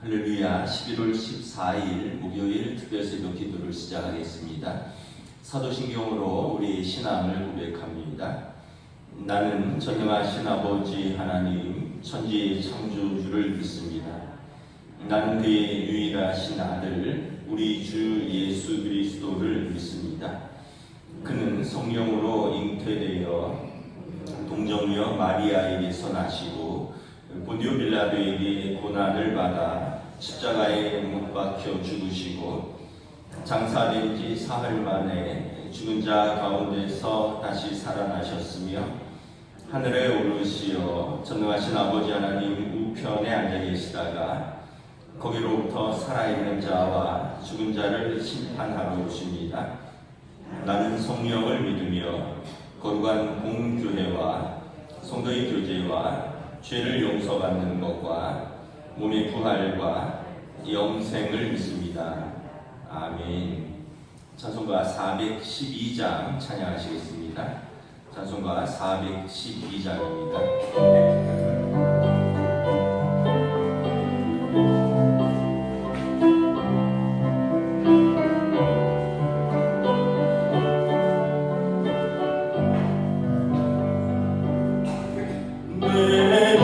할렐루야. 11월 14일 목요일 특별새벽 기도를 시작하겠습니다. 사도신경으로 우리 신앙을 고백합니다. 나는 전능하신 아버지 하나님 천지의 창조주를 믿습니다. 나는 그의 유일하신 아들 우리 주 예수 그리스도를 믿습니다. 그는 성령으로 잉태되어 동정녀 마리아에게서 나시고 본디오 빌라도에게 고난을 받아 십자가에 못 박혀 죽으시고 장사된 지 사흘 만에 죽은 자 가운데서 다시 살아나셨으며 하늘에 오르시어 전능하신 아버지 하나님 우편에 앉아 계시다가 거기로부터 살아있는 자와 죽은 자를 심판하러 오십니다. 나는 성령을 믿으며 거룩한 공교회와 성도의 교제와 죄를 용서받는 것과 몸의 부활과 영생을 믿습니다. 아멘. 찬송가 412장 찬양하시겠습니다. 찬송가 412장입니다. 내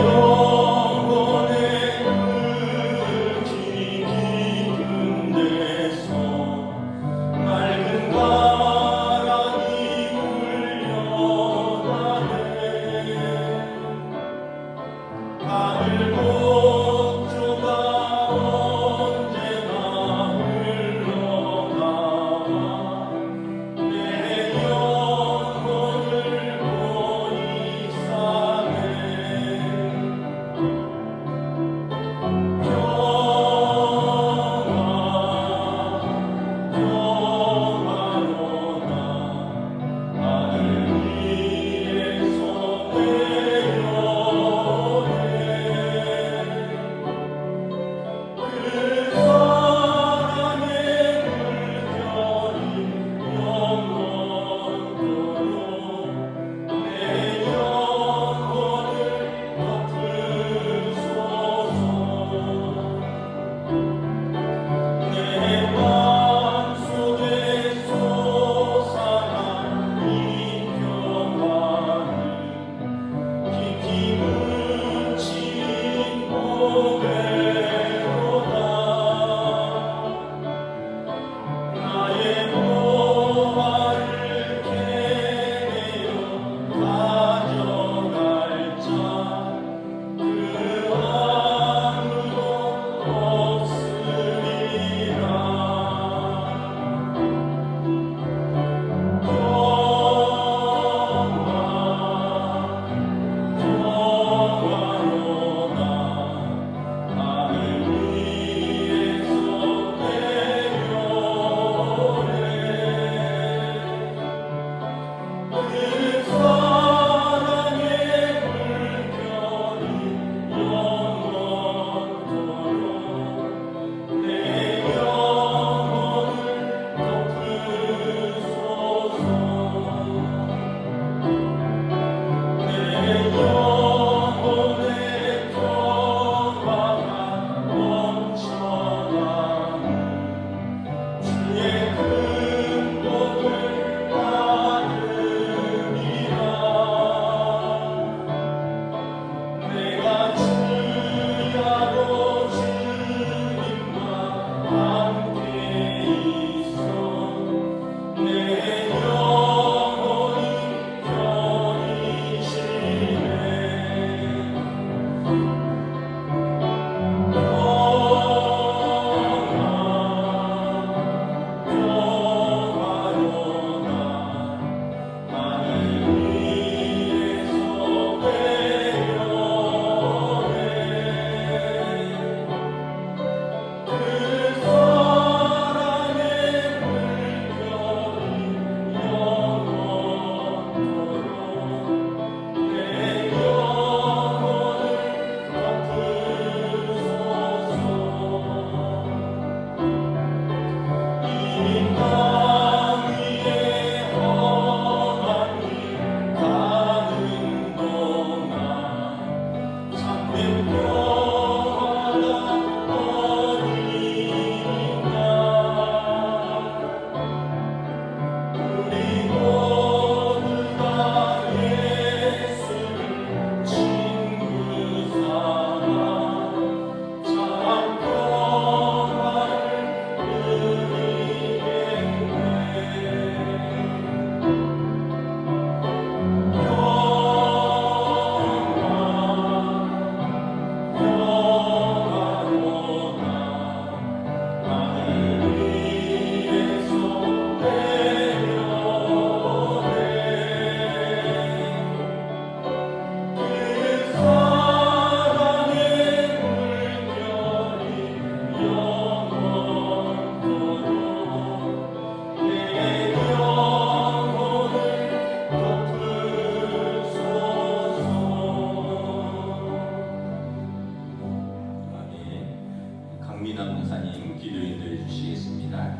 강민아 목사님 기도 인도해 주시겠습니다.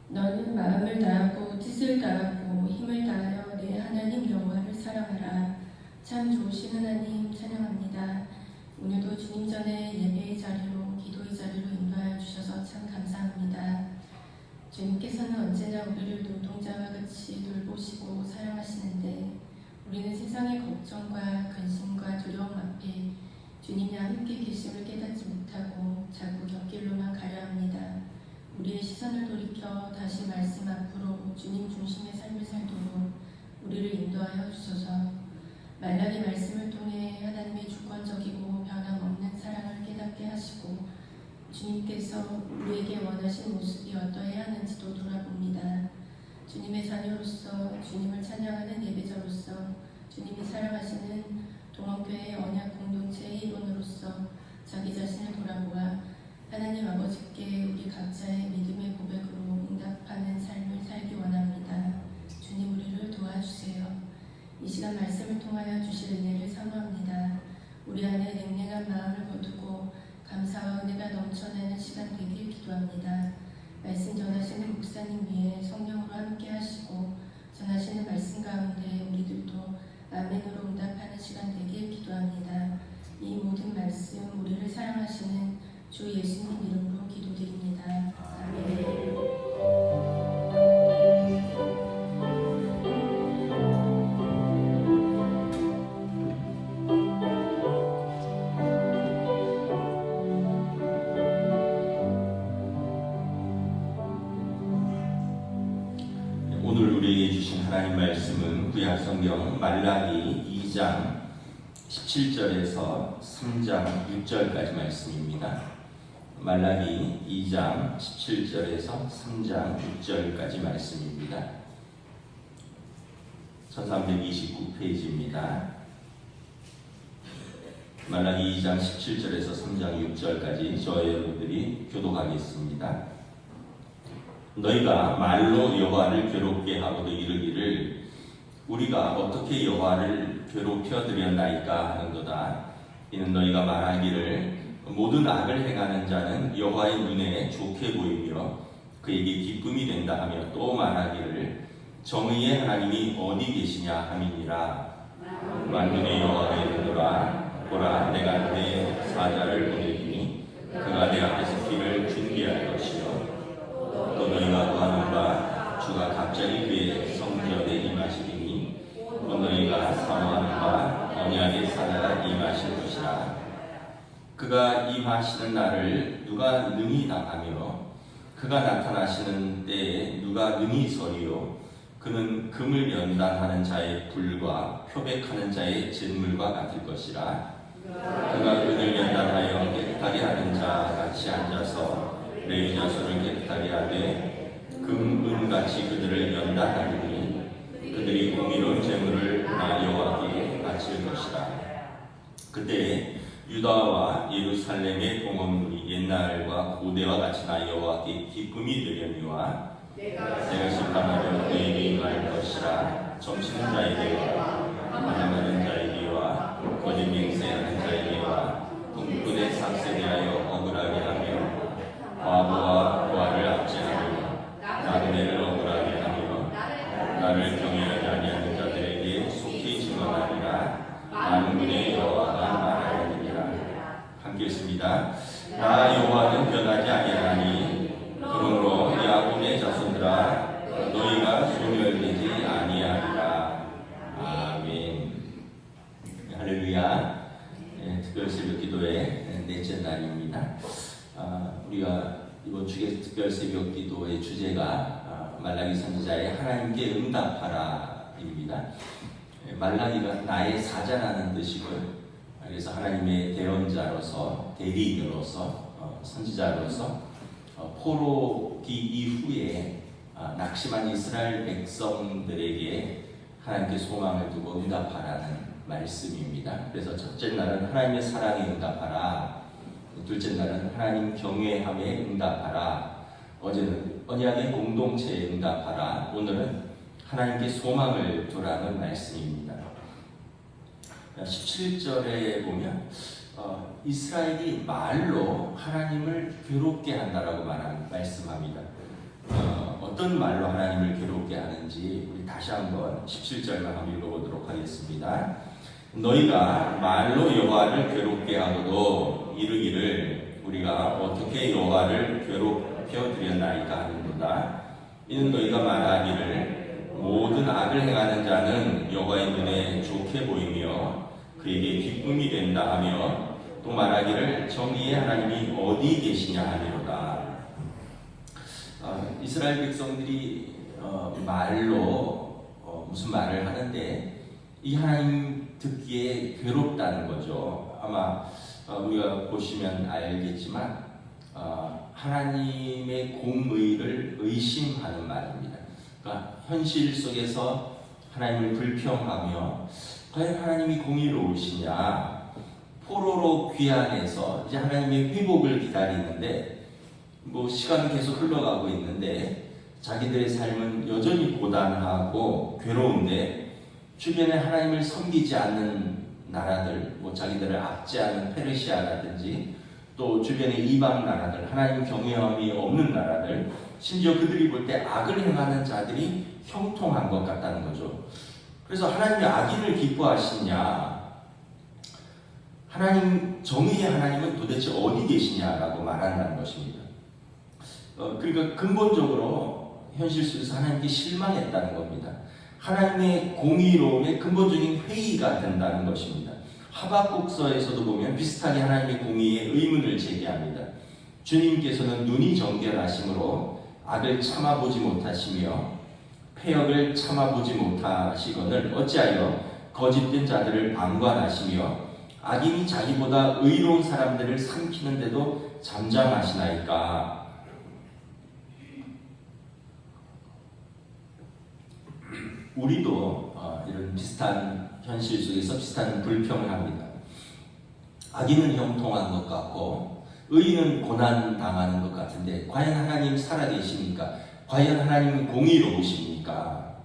너는 마음을 다하고 뜻을 다하고 힘을 다하여 내 하나님 여호와를 사랑하라. 참 좋으신 하나님 찬양합니다. 오늘도 주님 전에 예배의 자리로 기도의 자리로 인도하여 주셔서 참 감사합니다. 주님께서는 언제나 우리를 눈동자와 같이 돌보시고 사랑하시는데 우리는 세상의 걱정과 근심과 두려움 앞에 주님이 함께 계심을 깨닫지 못하고 자꾸 곁길로만 가려 합니다. 우리의 시선을 돌이켜 다시 말씀 앞으로 주님 중심의 삶을 살도록 우리를 인도하여 주소서. 말라기 말씀을 통해 하나님의 주권적이고 변함없는 사랑을 깨닫게 하시고 주님께서 우리에게 원하신 모습이 어떠해야 하는지도 돌아봅니다. 주님의 자녀로서 주님을 찬양하는 예배자로서 주님이 사랑하시는 동원교회 언약 공동체의 일원으로서 자기 자신을 돌아보아 하나님 아버지께 우리 각자의 믿음의 고백으로 응답하는 삶을 살기 원합니다. 주님 우리를 도와주세요. 이 시간 말씀을 통하여 주실 은혜를 사모합니다. 우리 안에 냉랭한 마음을 거두고 감사와 은혜가 넘쳐나는 시간 되길 기도합니다. 말씀 전하시는 목사님 위에 성령으로 함께 하시고 전하시는 말씀 가운데 우리들도 아멘으로 응답하는 시간 되길 기도합니다. 이 모든 말씀 우리를 사랑하시는 주 예수님 이름으로 기도드립니다. 아멘. 오늘 우리에게 주신 하나님 말씀은 구약 성경 말라기 2장 17절에서 3장 6절까지 말씀입니다. 말라기 2장 17절에서 3장 6절까지 말씀입니다. 1329페이지입니다. 말라기 2장 17절에서 3장 6절까지 저와 여러분들이 교독하겠습니다. 너희가 말로 여호와를 괴롭게 하고도 이르기를 우리가 어떻게 여호와를 괴롭혀 드렸나이까 하는도다. 이는 너희가 말하기를 모든 악을 행하는 자는 여호와의 눈에 좋게 보이며 그에게 기쁨이 된다 하며 또 말하기를 정의의 하나님이 어디 계시냐 함이니라. 만군의 여호와가 이르노라 보라 내가 내 사자를 보내리니 그가 내 앞에서 길을 준비할 것이요 또 너희가 구하는 바 주가 갑자기 그의 성전에 임하시리니 또 너희가 사모하는 바 언약의 사자가 임하실 것이라. 그가 임하시는 날을 누가 능히 당하며 그가 나타나시는 때에 누가 능히 서리요. 그는 금을 연단하는 자의 불과 표백하는 자의 잿물과 같을 것이라. 그가 그를 연단하여 깨끗하게 하는 자 같이 앉아서 레위 자손을 깨끗하게 하되 금, 은같이 그들을 연단하리니 그들이 공의로운 재물을 나 여호와께 바칠 것이라. 그때 유다와 예루살렘의 공원물이 옛날과 고대와 같이 나 여호와께 기쁨이 되려니와 내가 심판하려 그에게 임할 것이라. 점치는 자에게와 반항하는 자에게와 거짓 맹세하는 자에게와 궁극의 삭에 대하여 억울하게 하며 과부와 고아를 압제하며 나그네를 억울하게 하며 나를 경외하지 아니하는 자들에게 속히 증언하리라. 만군의 여호와가 말하느니라. 함께 읽습니다. 나 여호와는 변하지 아니하나니 그러므로 야곱의 자손들아 너희가 소멸되지 아니하리라. 아멘. 할렐루야. 특별 새벽 기도의 넷째 날입니다. 우리가 이번 주의 특별 새벽 기도의 주제가 말라기 선지자의 하나님께 응답하라입니다. 말라기가 나의 사자라는 뜻이고요. 그래서 하나님의 대언자로서 대리인으로서 선지자로서 포로기 이후에 낙심한 이스라엘 백성들에게 하나님께 소망을 두고 응답하라는 말씀입니다. 그래서 첫째 날은 하나님의 사랑에 응답하라. 둘째 날은 하나님 경외함에 응답하라. 어제는 언약의 공동체에 응답하라. 오늘은 하나님께 소망을 두라는 말씀입니다. 17절에 보면 이스라엘이 말로 하나님을 괴롭게 한다라고 말씀합니다. 어떤 말로 하나님을 괴롭게 하는지 우리 다시 한번 17절만 한번 읽어보도록 하겠습니다. 너희가 말로 여호와를 괴롭게 하고도 이르기를 우리가 어떻게 여호와를 괴롭혀 드렸나이까 하는도다. 이는 너희가 말하기를 모든 악을 행하는 자는 여호와의 눈에 좋게 보이며 그에게 기쁨이 된다 하며 또 말하기를 정의의 하나님이 어디 계시냐 하리로다. 이스라엘 백성들이 말로 무슨 말을 하는데 이 하나님 듣기에 괴롭다는 거죠. 아마 우리가 보시면 알겠지만 하나님의 공의를 의심하는 말입니다. 그러니까 현실 속에서 하나님을 불평하며 과연 하나님이 공의로우시냐, 포로로 귀환해서 이제 하나님의 회복을 기다리는데 뭐 시간은 계속 흘러가고 있는데 자기들의 삶은 여전히 고단하고 괴로운데 주변에 하나님을 섬기지 않는 나라들, 뭐 자기들을 압제하는 페르시아라든지 또 주변의 이방 나라들, 하나님 경외함이 없는 나라들, 심지어 그들이 볼 때 악을 행하는 자들이 형통한 것 같다는 거죠. 그래서 하나님이 악인을 기뻐하시냐, 하나님, 정의의 하나님은 도대체 어디 계시냐라고 말한다는 것입니다. 그러니까 근본적으로 현실 속에서 하나님께 실망했다는 겁니다. 하나님의 공의로움에 근본적인 회의가 된다는 것입니다. 하박국서에서도 보면 비슷하게 하나님의 공의에 의문을 제기합니다. 주님께서는 눈이 정결하심으로 악을 참아보지 못하시며 패역을 참아보지 못하시거늘 어찌하여 거짓된 자들을 방관하시며 악인이 자기보다 의로운 사람들을 삼키는데도 잠잠하시나이까. 우리도 이런 비슷한 현실 속에서 비슷한 불평을 합니다. 악인은 형통한 것 같고 의인은 고난 당하는 것 같은데 과연 하나님 살아계십니까? 과연 하나님은 공의로우십니까?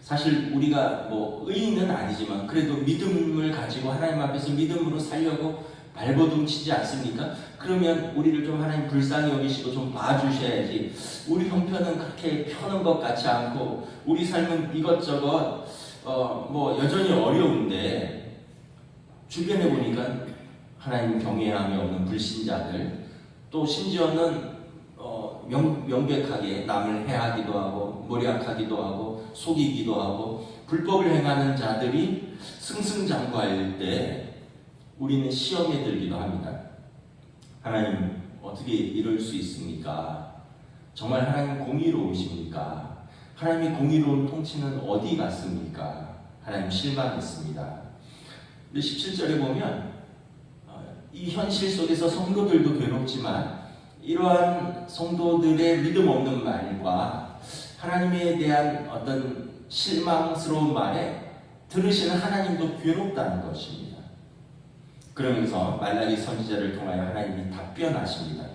사실 우리가 뭐 의인은 아니지만 그래도 믿음을 가지고 하나님 앞에서 믿음으로 살려고 발버둥 치지 않습니까? 그러면 우리를 좀 하나님 불쌍히 여기시고 좀 봐주셔야지. 우리 형편은 그렇게 펴는 것 같지 않고 우리 삶은 이것저것 뭐 여전히 어려운데 주변에 보니까 하나님 경외함이 없는 불신자들, 또 심지어는 명백하게 남을 해하기도 하고 모략하기도 하고 속이기도 하고 불법을 행하는 자들이 승승장구할 때 우리는 시험에 들기도 합니다. 하나님 어떻게 이럴 수 있습니까? 정말 하나님 공의로우십니까? 하나님의 공의로운 통치는 어디 갔습니까? 하나님 실망했습니다. 근데 17절에 보면 이 현실 속에서 성도들도 괴롭지만 이러한 성도들의 믿음 없는 말과 하나님에 대한 어떤 실망스러운 말에 들으시는 하나님도 괴롭다는 것입니다. 그러면서 말라기 선지자를 통하여 하나님이 답변하십니다.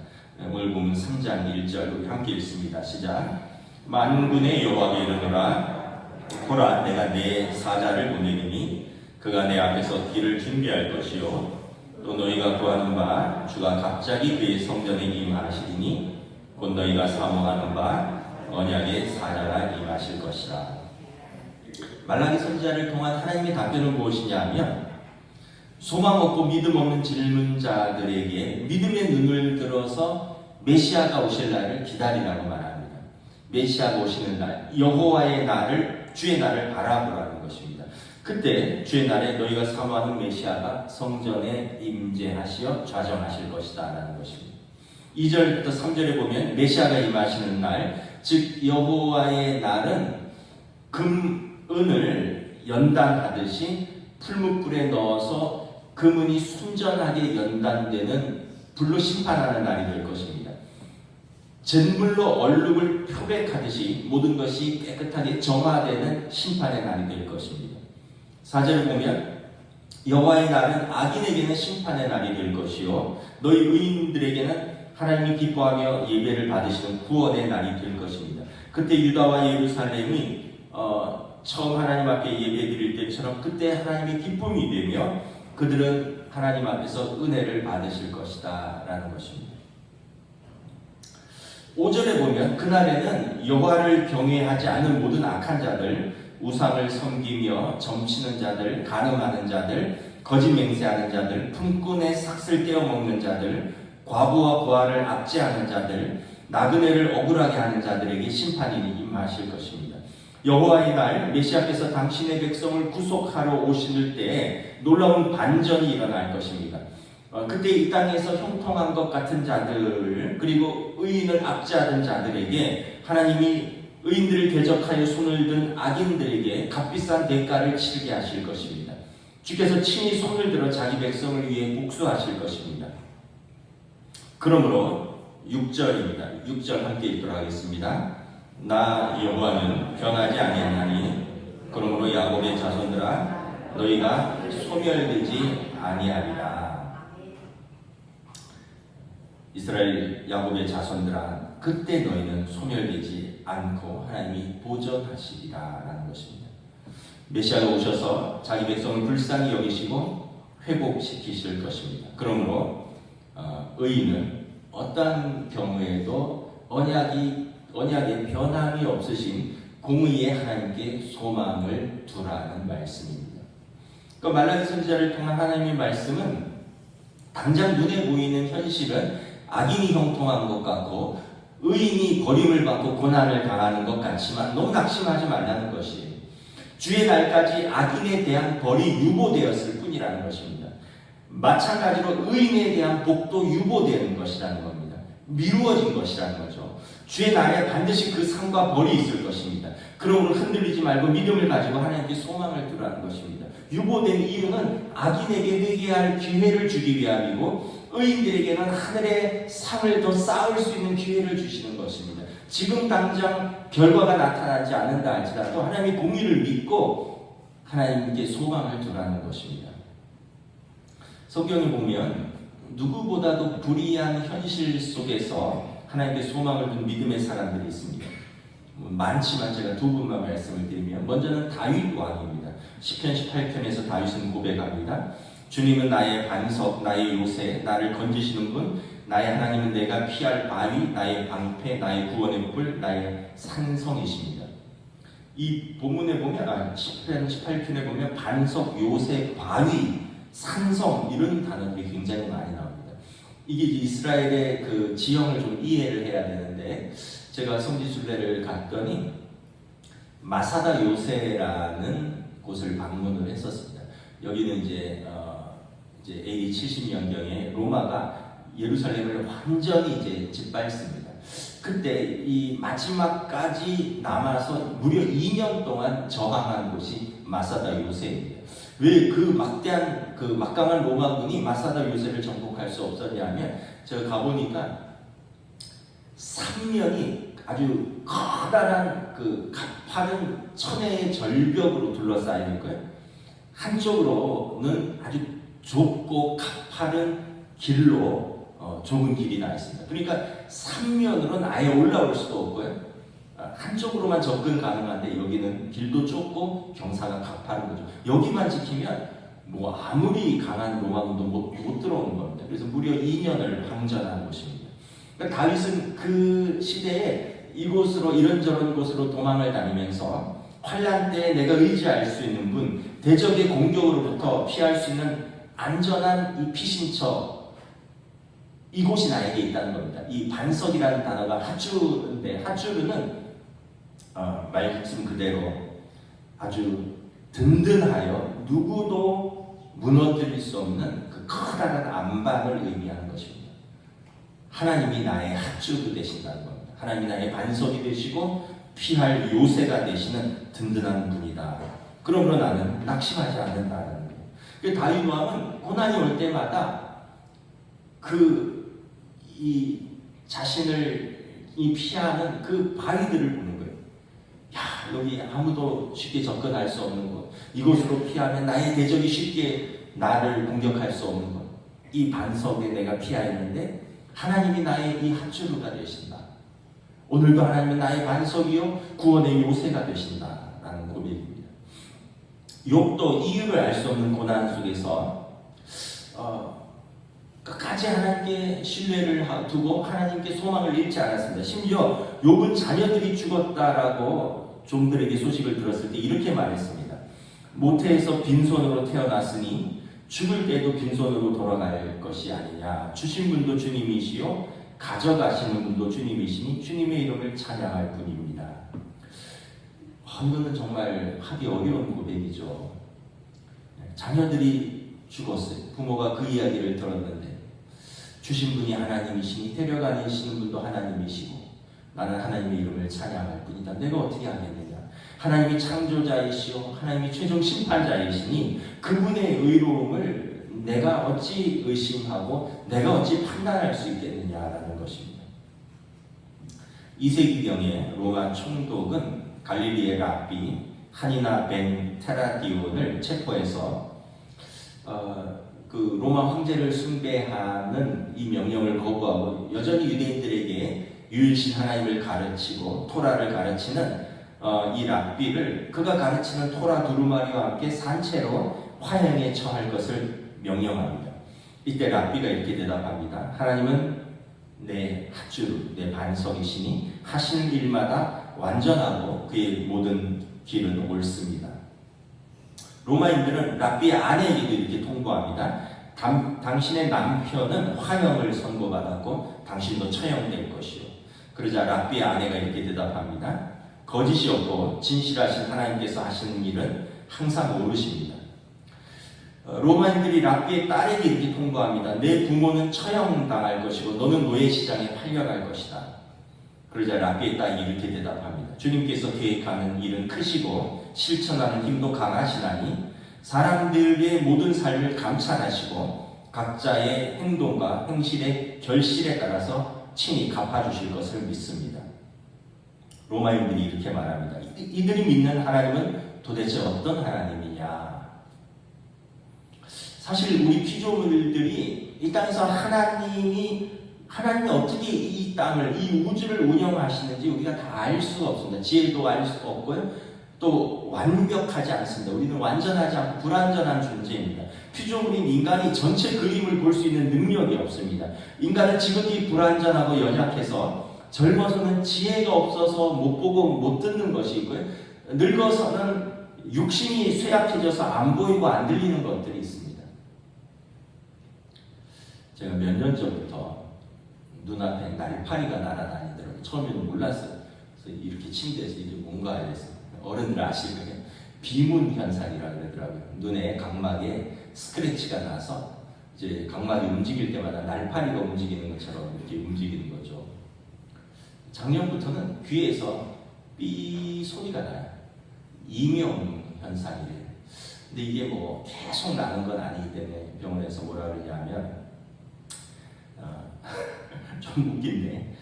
오늘 보면 3장 1절 우리 함께 읽습니다. 시작. 만군의 여호와께 이르노라 보라 내가 내 사자를 보내리니 그가 내 앞에서 길을 준비할 것이요 또 너희가 구하는 바 주가 갑자기 그의 성전에 임하시리니 곧 너희가 사모하는 바 언약의 사자가 임하실 것이라. 말라기 선지자를 통한 하나님의 답변은 무엇이냐 하면 소망 없고 믿음 없는 질문자들에게 믿음의 눈을 들어서 메시아가 오실 날을 기다리라고 말합니다. 메시아가 오시는 날, 여호와의 날을, 주의 날을 바라보라는 것입니다. 그때 주의 날에 너희가 사모하는 메시아가 성전에 임재하시어 좌정하실 것이다 라는 것입니다. 2절부터 3절에 보면 메시아가 임하시는 날, 즉 여호와의 날은 금은을 연단하듯이 풀무불에 넣어서 금은이 순전하게 연단되는 불로 심판하는 날이 될 것입니다. 잿물로 얼룩을 표백하듯이 모든 것이 깨끗하게 정화되는 심판의 날이 될 것입니다. 4절을 보면 여호와의 날은 악인에게는 심판의 날이 될 것이요 너희 의인들에게는 하나님이 기뻐하며 예배를 받으시는 구원의 날이 될 것입니다. 그때 유다와 예루살렘이 처음 하나님 앞에 예배 드릴 때처럼 그때 하나님의 기쁨이 되며 그들은 하나님 앞에서 은혜를 받으실 것이다 라는 것입니다. 5절에 보면 그날에는 여호와를 경외하지 않은 모든 악한 자들, 우상을 섬기며 점치는 자들, 간음하는 자들, 거짓 맹세하는 자들, 품꾼의 삭슬 떼어 먹는 자들, 과부와 고아를 압제하는 자들, 나그네를 억울하게 하는 자들에게 심판이 임하실 것입니다. 여호와의 날 메시아께서 당신의 백성을 구속하러 오실 때에 놀라운 반전이 일어날 것입니다. 그때 이 땅에서 형통한 것 같은 자들 그리고 의인을 압제하던 자들에게 하나님이 의인들을 대적하여 손을 든 악인들에게 값비싼 대가를 치르게 하실 것입니다. 주께서 친히 손을 들어 자기 백성을 위해 복수하실 것입니다. 그러므로 6절입니다. 6절 함께 읽도록 하겠습니다. 나 여호와는 변하지 아니하나니 그러므로 야곱의 자손들아 너희가 소멸되지 아니하리라. 이스라엘 야곱의 자손들아 그때 너희는 소멸되지 않고 하나님이 보존하시리라 라는 것입니다. 메시아가 오셔서 자기 백성을 불쌍히 여기시고 회복시키실 것입니다. 그러므로 의인은 어떠한 경우에도 언약의 변함이 없으신 공의의 하나님께 소망을 두라는 말씀입니다. 그 말라기 선지자를 통한 하나님의 말씀은 당장 눈에 보이는 현실은 악인이 형통한 것 같고 의인이 버림을 받고 고난을 당하는 것 같지만 너무 낙심하지 말라는 것이에요. 주의 날까지 악인에 대한 벌이 유보되었을 뿐이라는 것입니다. 마찬가지로 의인에 대한 복도 유보되는 것이라는 겁니다. 미루어진 것이라는 거죠. 주의 날에 반드시 그 상과 벌이 있을 것입니다. 그러므로 흔들리지 말고 믿음을 가지고 하나님께 소망을 두라는 것입니다. 유보된 이유는 악인에게 회개할 기회를 주기 위함이고 의인들에게는 하늘의 상을 더 쌓을 수 있는 기회를 주시는 것입니다. 지금 당장 결과가 나타나지 않는다 할지라도 하나님의 공의를 믿고 하나님께 소망을 두라는 것입니다. 성경에 보면 누구보다도 불의한 현실 속에서 하나님께 소망을 둔 믿음의 사람들이 있습니다. 많지만 제가 두 분만 말씀을 드리면 먼저는 다윗 왕입니다. 시편 18편에서 다윗은 고백합니다. 주님은 나의 반석, 나의 요새, 나를 건지시는 분, 나의 하나님은 내가 피할 바위, 나의 방패, 나의 구원의 뿔, 나의 산성이십니다. 이 본문에 보면 시편 18편에 보면 반석, 요새, 바위, 산성 이런 단어들이 굉장히 많이 나옵니다. 이게 이스라엘의 그 지형을 좀 이해를 해야 되는데 제가 성지순례를 갔더니 마사다 요새라는 곳을 방문을 했었습니다. 여기는 이제 AD 70년경에 로마가 예루살렘을 완전히 이제 짓밟습니다. 그때 이 마지막까지 남아서 무려 2년 동안 저항한 곳이 마사다 요새입니다. 왜 그 막강한 로마군이 마사다 요새를 정복할 수 없었냐면 제가 가보니까 3면이 아주 커다란 그 가파른 천혜의 절벽으로 둘러싸여 있고요. 한쪽으로는 아주 좁고 가파른 길로 좁은 길이 나 있습니다. 그러니까 3면으로는 아예 올라올 수도 없고요. 한쪽으로만 접근 가능한데 여기는 길도 좁고 경사가 가파른 거죠. 여기만 지키면 뭐 아무리 강한 로마군도 못 들어오는 겁니다. 그래서 무려 2년을 항전한 곳입니다. 그러니까 다윗은 그 시대에 이곳으로 이런저런 곳으로 도망을 다니면서 환난 때에 내가 의지할 수 있는 분, 대적의 공격으로부터 피할 수 있는 안전한 이 피신처 이곳이 나에게 있다는 겁니다. 이 반석이라는 단어가 하주르인데 하주르는 말씀 그대로 아주 든든하여 누구도 무너뜨릴 수 없는 그 커다란 안방을 의미하는 것입니다. 하나님이 나의 하주르 되신다는 겁니다. 하나님이 나의 반석이 되시고 피할 요새가 되시는 든든한 분이다. 그러므로 나는 낙심하지 않는다는 거예요. 다윗 왕은 고난이 올 때마다 이 자신을 피하는 그 바위들을 보는 거예요. 야, 여기 아무도 쉽게 접근할 수 없는 곳. 이곳으로 피하면 나의 대적이 쉽게 나를 공격할 수 없는 곳. 이 반석에 내가 피하 있는데 하나님이 나의 이 하주루가 되신다. 오늘도 하나님은 나의 반석이요 구원의 요새가 되신다. 라는 고백입니다. 욥도 이유를 알 수 없는 고난 속에서 끝까지 하나님께 신뢰를 두고 하나님께 소망을 잃지 않았습니다. 심지어 욥은 자녀들이 죽었다라고 종들에게 소식을 들었을 때 이렇게 말했습니다. 모태에서 빈손으로 태어났으니 죽을 때도 빈손으로 돌아갈 것이 아니냐. 주신 분도 주님이시요 가져가시는 분도 주님이시니 주님의 이름을 찬양할 뿐입니다. 이거는 정말 하기 어려운 고백이죠. 자녀들이 죽었어요. 부모가 그 이야기를 들었는데 주신 분이 하나님이시니 데려가시는 분도 하나님이시고 나는 하나님의 이름을 찬양할 뿐이다. 내가 어떻게 하겠느냐. 하나님이 창조자이시오 하나님이 최종 심판자이시니 그분의 의로움을 내가 어찌 의심하고 내가 어찌 판단할 수 있겠느냐라는 것입니다. 2세기경에 로마 총독은 갈릴리의 랍비 하니나 벤 테라디온을 체포해서 그 로마 황제를 숭배하는 이 명령을 거부하고 여전히 유대인들에게 유일신 하나님을 가르치고 토라를 가르치는 이 랍비를 그가 가르치는 토라 두루마리와 함께 산채로 화형에 처할 것을 명령합니다. 이때 랍비가 이렇게 대답합니다. 하나님은 내 밧줄, 내 반석이시니 하시는 일마다 완전하고 그의 모든 길은 옳습니다. 로마인들은 랍비의 아내에게도 이렇게 통보합니다. 당신의 남편은 화형을 선고받았고 당신도 처형될 것이요. 그러자 랍비의 아내가 이렇게 대답합니다. 거짓이 없고 진실하신 하나님께서 하시는 일은 항상 옳으십니다. 로마인들이 랍비의 딸에게 이렇게 통보합니다. 내 부모는 처형당할 것이고 너는 노예시장에 팔려갈 것이다. 그러자 랍비의 딸이 이렇게 대답합니다. 주님께서 계획하는 일은 크시고 실천하는 힘도 강하시나니 사람들의 모든 삶을 감찰하시고 각자의 행동과 행실의 결실에 따라서 친히 갚아주실 것을 믿습니다. 로마인들이 이렇게 말합니다. 이들이 믿는 하나님은 도대체 어떤 하나님이냐? 사실 우리 피조물들이 이 땅에서 하나님이 어떻게 이 땅을, 이 우주를 운영하시는지 우리가 다 알 수가 없습니다. 지혜도 알 수 없고요. 또 완벽하지 않습니다. 우리는 완전하지 않고 불완전한 존재입니다. 피조물인 인간이 전체 그림을 볼 수 있는 능력이 없습니다. 인간은 지극히 불완전하고 연약해서 젊어서는 지혜가 없어서 못 보고 못 듣는 것이 있고요. 늙어서는 육신이 쇠약해져서 안 보이고 안 들리는 것들이 있습니다. 제가 몇 년 전부터 눈앞에 날파리가 날아다니더라고요. 처음에는 몰랐어요. 그래서 이렇게 침대에서 이게 뭔가 이랬어요. 어른들 아시는 비문 현상이라고 그러더라고요. 눈에 각막에 스크래치가 나서 이제 각막이 움직일 때마다 날파리가 움직이는 것처럼 이렇게 움직이는 거죠. 작년부터는 귀에서 삐 소리가 나요. 이명 현상이래요. 근데 이게 뭐 계속 나는 건 아니기 때문에 병원에서 뭐라 그러냐면 좀 웃긴데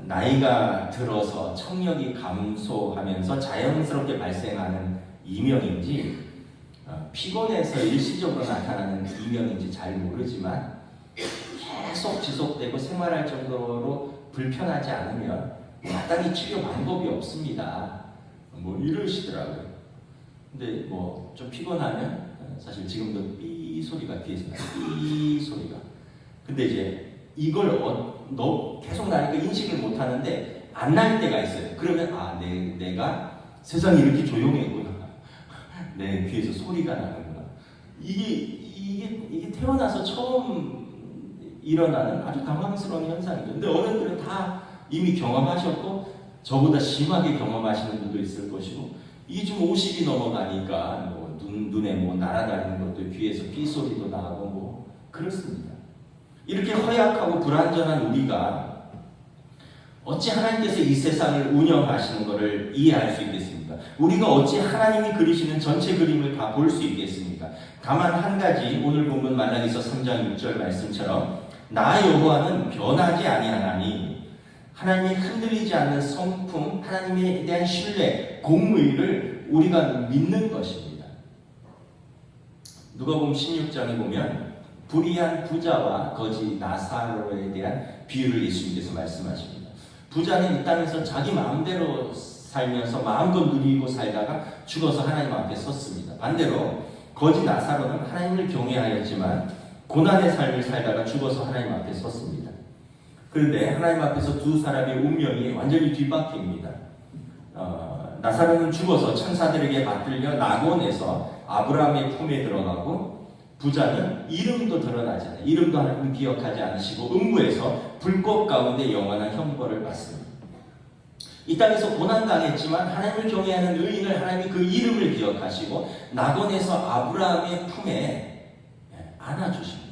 나이가 들어서 청력이 감소하면서 자연스럽게 발생하는 이명인지 피곤해서 일시적으로 나타나는 이명인지 잘 모르지만 계속 지속되고 생활할 정도로 불편하지 않으면 마땅히 치료 방법이 없습니다. 뭐 이러시더라고요. 근데 뭐 좀 피곤하면 사실 지금도 삐 소리가 귀에서 나요. 삐 소리가. 근데 이제 이걸 계속 나니까 인식을 못 하는데 안 날 때가 있어요. 그러면 내가 세상이 이렇게 조용했구나. 내 귀에서 소리가 나는구나. 이게 태어나서 처음 일어나는 아주 당황스러운 현상이죠. 근데 어른들은 다 이미 경험하셨고 저보다 심하게 경험하시는 분도 있을 것이고 이게 좀 50이 넘어가니까 뭐 눈에 뭐 날아다니는 것도 귀에서 삐 소리도 나고 뭐 그렇습니다. 이렇게 허약하고 불완전한 우리가 어찌 하나님께서 이 세상을 운영하시는 것을 이해할 수 있겠습니까? 우리가 어찌 하나님이 그리시는 전체 그림을 다 볼 수 있겠습니까? 다만 한 가지 오늘 본문 말라기서 3장 6절 말씀처럼 나 여호와는 변하지 아니하나니 하나님이 흔들리지 않는 성품, 하나님에 대한 신뢰, 공의를 우리가 믿는 것입니다. 누가복음 16장에 보면 불의한 부자와 거지 나사로에 대한 비유를 예수님께서 말씀하십니다. 부자는 이 땅에서 자기 마음대로 살면서 마음껏 누리고 살다가 죽어서 하나님 앞에 섰습니다. 반대로 거지 나사로는 하나님을 경외하였지만 고난의 삶을 살다가 죽어서 하나님 앞에 섰습니다. 그런데 하나님 앞에서 두 사람의 운명이 완전히 뒤바뀝니다. 나사로는 죽어서 천사들에게 받들려 낙원에서 아브라함의 품에 들어가고, 부자는 이름도 드러나지 않아요. 이름도 하나님 기억하지 않으시고 음부에서 불꽃 가운데 영원한 형벌을 받습니다. 이 땅에서 고난당했지만 하나님을 경외하는 의인을 하나님이 그 이름을 기억하시고 낙원에서 아브라함의 품에 안아주십니다.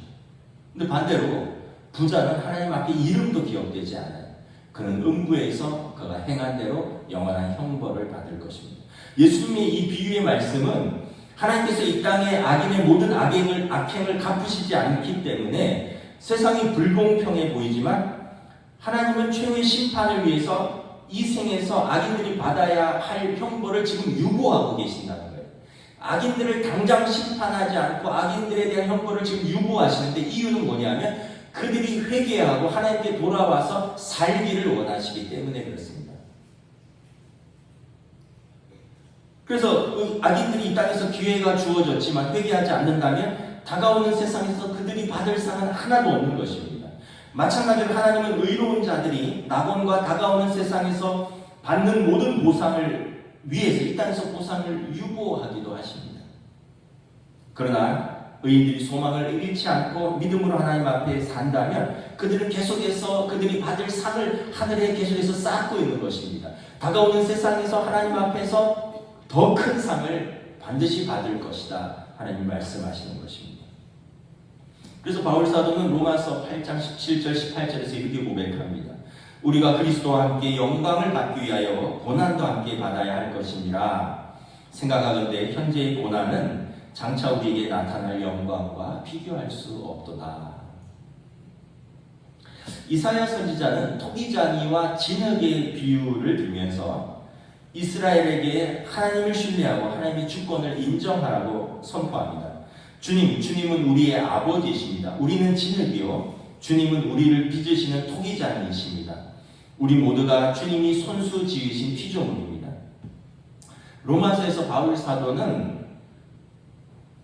근데 반대로 부자는 하나님 앞에 이름도 기억되지 않아요. 그는 음부에서 그가 행한 대로 영원한 형벌을 받을 것입니다. 예수님의 이 비유의 말씀은 하나님께서 이 땅에 악인의 모든 악행을 갚으시지 않기 때문에 세상이 불공평해 보이지만 하나님은 최후의 심판을 위해서 이 생에서 악인들이 받아야 할 형벌을 지금 유보하고 계신다는 거예요. 악인들을 당장 심판하지 않고 악인들에 대한 형벌을 지금 유보하시는데, 이유는 뭐냐면 그들이 회개하고 하나님께 돌아와서 살기를 원하시기 때문에 그렇습니다. 그래서 악인들이 이 땅에서 기회가 주어졌지만 회개하지 않는다면 다가오는 세상에서 그들이 받을 상은 하나도 없는 것입니다. 마찬가지로 하나님은 의로운 자들이 낙원과 다가오는 세상에서 받는 모든 보상을 위해서 이 땅에서 보상을 유보하기도 하십니다. 그러나 의인들이 소망을 잃지 않고 믿음으로 하나님 앞에 산다면 그들은 계속해서 그들이 받을 상을 하늘에 계속해서 쌓고 있는 것입니다. 다가오는 세상에서 하나님 앞에서 더 큰 상을 반드시 받을 것이다, 하나님 말씀하시는 것입니다. 그래서 바울 사도는 로마서 8장 17절 18절에서 이렇게 고백합니다. 우리가 그리스도와 함께 영광을 받기 위하여 고난도 함께 받아야 할 것이니라. 생각하건대 현재의 고난은 장차 우리에게 나타날 영광과 비교할 수 없도다. 이사야 선지자는 토기장이와 진흙의 비유를 들면서 이스라엘에게 하나님을 신뢰하고 하나님의 주권을 인정하라고 선포합니다. 주님은 우리의 아버지이십니다. 우리는 진흙이요, 주님은 우리를 빚으시는 토기장이십니다. 우리 모두가 주님이 손수 지으신 피조물입니다. 로마서에서 바울 사도는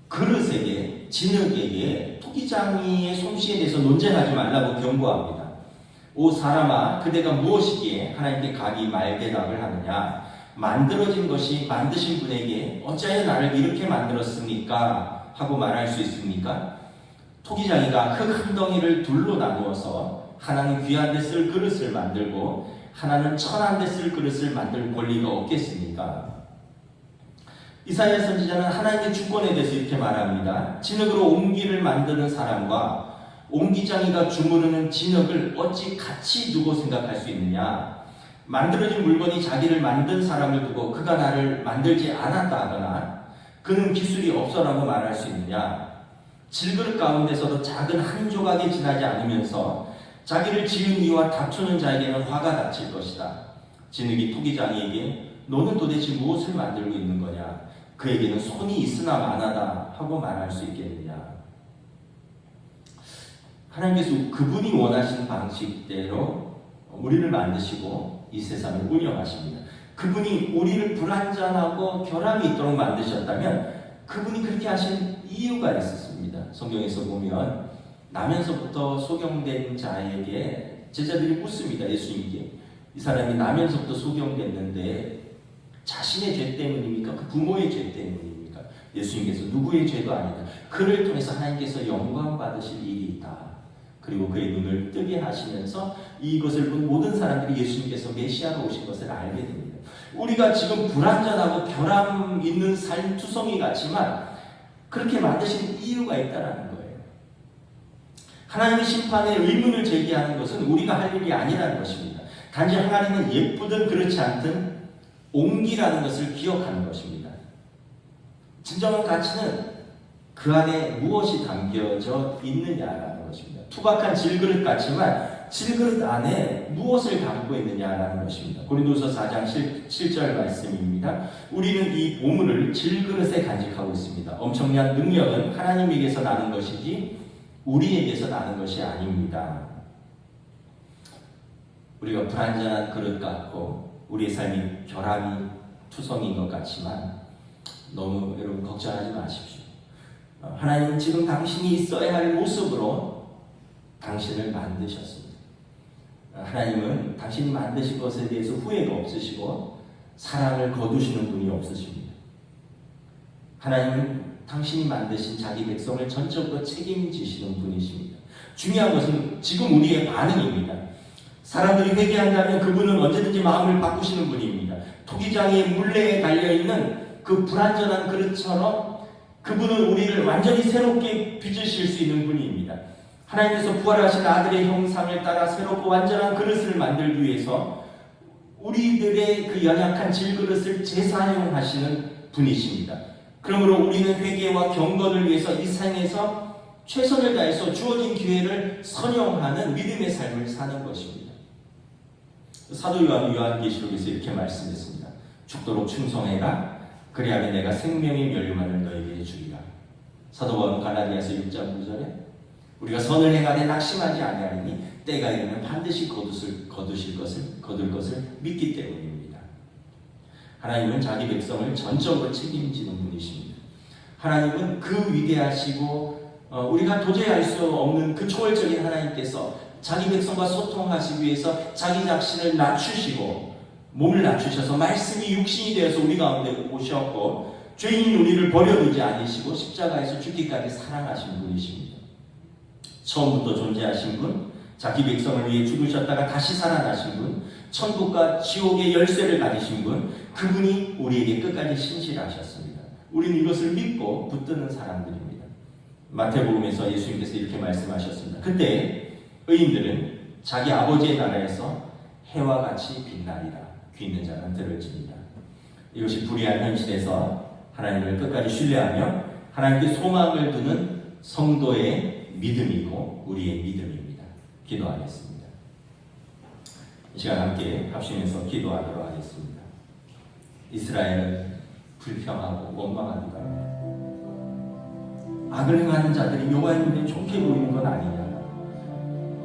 그릇에게, 진흙에게 토기장이의 솜씨에 대해서 논쟁하지 말라고 경고합니다. 오 사람아, 그대가 무엇이기에 하나님께 각이 말대답을 하느냐? 만들어진 것이 만드신 분에게 어찌하여 나를 이렇게 만들었습니까? 하고 말할 수 있습니까? 토기장이가 흙 한 덩이를 둘로 나누어서 하나는 귀한 데 쓸 그릇을 만들고 하나는 천한 데 쓸 그릇을 만들 권리가 없겠습니까? 이사야 선지자는 하나님의 주권에 대해서 이렇게 말합니다. 진흙으로 옹기를 만드는 사람과 옹기장이가 주무르는 진흙을 어찌 같이 두고 생각할 수 있느냐? 만들어진 물건이 자기를 만든 사람을 두고 그가 나를 만들지 않았다 하거나 그는 기술이 없어라고 말할 수 있느냐? 질그릇 가운데서도 작은 한 조각이 지나지 않으면서 자기를 지은 이와 다투는 자에게는 화가 닥칠 것이다. 진흙이 토기장이에게 너는 도대체 무엇을 만들고 있는 거냐? 그에게는 손이 있으나 마나다 하고 말할 수 있겠느냐? 하나님께서 그분이 원하신 방식대로 우리를 만드시고 이 세상을 운영하십니다. 그분이 우리를 불완전하고 결함이 있도록 만드셨다면 그분이 그렇게 하신 이유가 있었습니다. 성경에서 보면 나면서부터 소경된 자에게 제자들이 묻습니다. 예수님께. 이 사람이 나면서부터 소경됐는데 자신의 죄 때문입니까? 그 부모의 죄 때문입니까? 예수님께서 누구의 죄도 아니다. 그를 통해서 하나님께서 영광 받으실 일이 있다. 그리고 그의 눈을 뜨게 하시면서 이것을 본 모든 사람들이 예수님께서 메시아로 오신 것을 알게 됩니다. 우리가 지금 불완전하고 결함 있는 삶 투성이 같지만 그렇게 만드신 이유가 있다는 거예요. 하나님의 심판에 의문을 제기하는 것은 우리가 할 일이 아니라는 것입니다. 단지 하나님은 예쁘든 그렇지 않든 옹기라는 것을 기억하는 것입니다. 진정한 가치는 그 안에 무엇이 담겨져 있느냐라는 것입니다. 투박한 질그릇 같지만 질그릇 안에 무엇을 담고 있느냐라는 것입니다. 고린도서 4장 7절 말씀입니다. 우리는 이 보물을 질그릇에 간직하고 있습니다. 엄청난 능력은 하나님에게서 나는 것이지 우리에게서 나는 것이 아닙니다. 우리가 불완전한 그릇 같고 우리의 삶이 결함이 투성인 것 같지만 너무 여러분 걱정하지 마십시오. 하나님은 지금 당신이 있어야 할 모습으로 당신을 만드셨습니다. 하나님은 당신이 만드신 것에 대해서 후회가 없으시고 사랑을 거두시는 분이 없으십니다. 하나님은 당신이 만드신 자기 백성을 전적으로 책임지시는 분이십니다. 중요한 것은 지금 우리의 반응입니다. 사람들이 회개한다면 그분은 언제든지 마음을 바꾸시는 분입니다. 토기장의 물레에 달려있는 그 불완전한 그릇처럼 그분은 우리를 완전히 새롭게 빚으실 수 있는 분입니다. 하나님께서 부활하신 아들의 형상을 따라 새롭고 완전한 그릇을 만들기 위해서 우리들의 그 연약한 질그릇을 재사용하시는 분이십니다. 그러므로 우리는 회개와 경건을 위해서 이 생에서 최선을 다해서 주어진 기회를 선용하는 믿음의 삶을 사는 것입니다. 사도 요한이 요한계시록에서 이렇게 말씀했습니다. 죽도록 충성해라. 그리하면 내가 생명의 면류관을 너에게 주리라. 사도 바울은 갈라디아서 6장 9절에 우리가 선을 행하되 낙심하지 아니하리니 때가 이르면 반드시 거둘 것을 믿기 때문입니다. 하나님은 자기 백성을 전적으로 책임지는 분이십니다. 하나님은 그 위대하시고 우리가 도저히 알 수 없는 그 초월적인 하나님께서 자기 백성과 소통하시기 위해서 자기 자신을 낮추시고 몸을 낮추셔서 말씀이 육신이 되어서 우리 가운데 오셨고 죄인인 우리를 버려두지 않으시고 십자가에서 죽기까지 사랑하신 분이십니다. 처음부터 존재하신 분, 자기 백성을 위해 죽으셨다가 다시 살아나신 분, 천국과 지옥의 열쇠를 가지신 분, 그분이 우리에게 끝까지 신실하셨습니다. 우리는 이것을 믿고 붙드는 사람들입니다. 마태복음에서 예수님께서 이렇게 말씀하셨습니다. 그때 의인들은 자기 아버지의 나라에서 해와 같이 빛나리라. 귀 있는 자는 들을지니라. 이것이 불의한 현실에서 하나님을 끝까지 신뢰하며 하나님께 소망을 두는 성도의 믿음이고 우리의 믿음입니다. 기도하겠습니다. 이 시간 함께 합심해서 기도하도록 하겠습니다. 이스라엘은 불평하고 원망합니다. 악을 행하는 자들이 여호와의 눈에 좋게 보이는 건 아니냐.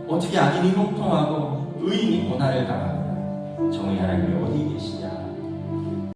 어떻게 악인이 형통하고 의인이 고난을 당하느냐. 정의 하나님이 어디 계시냐.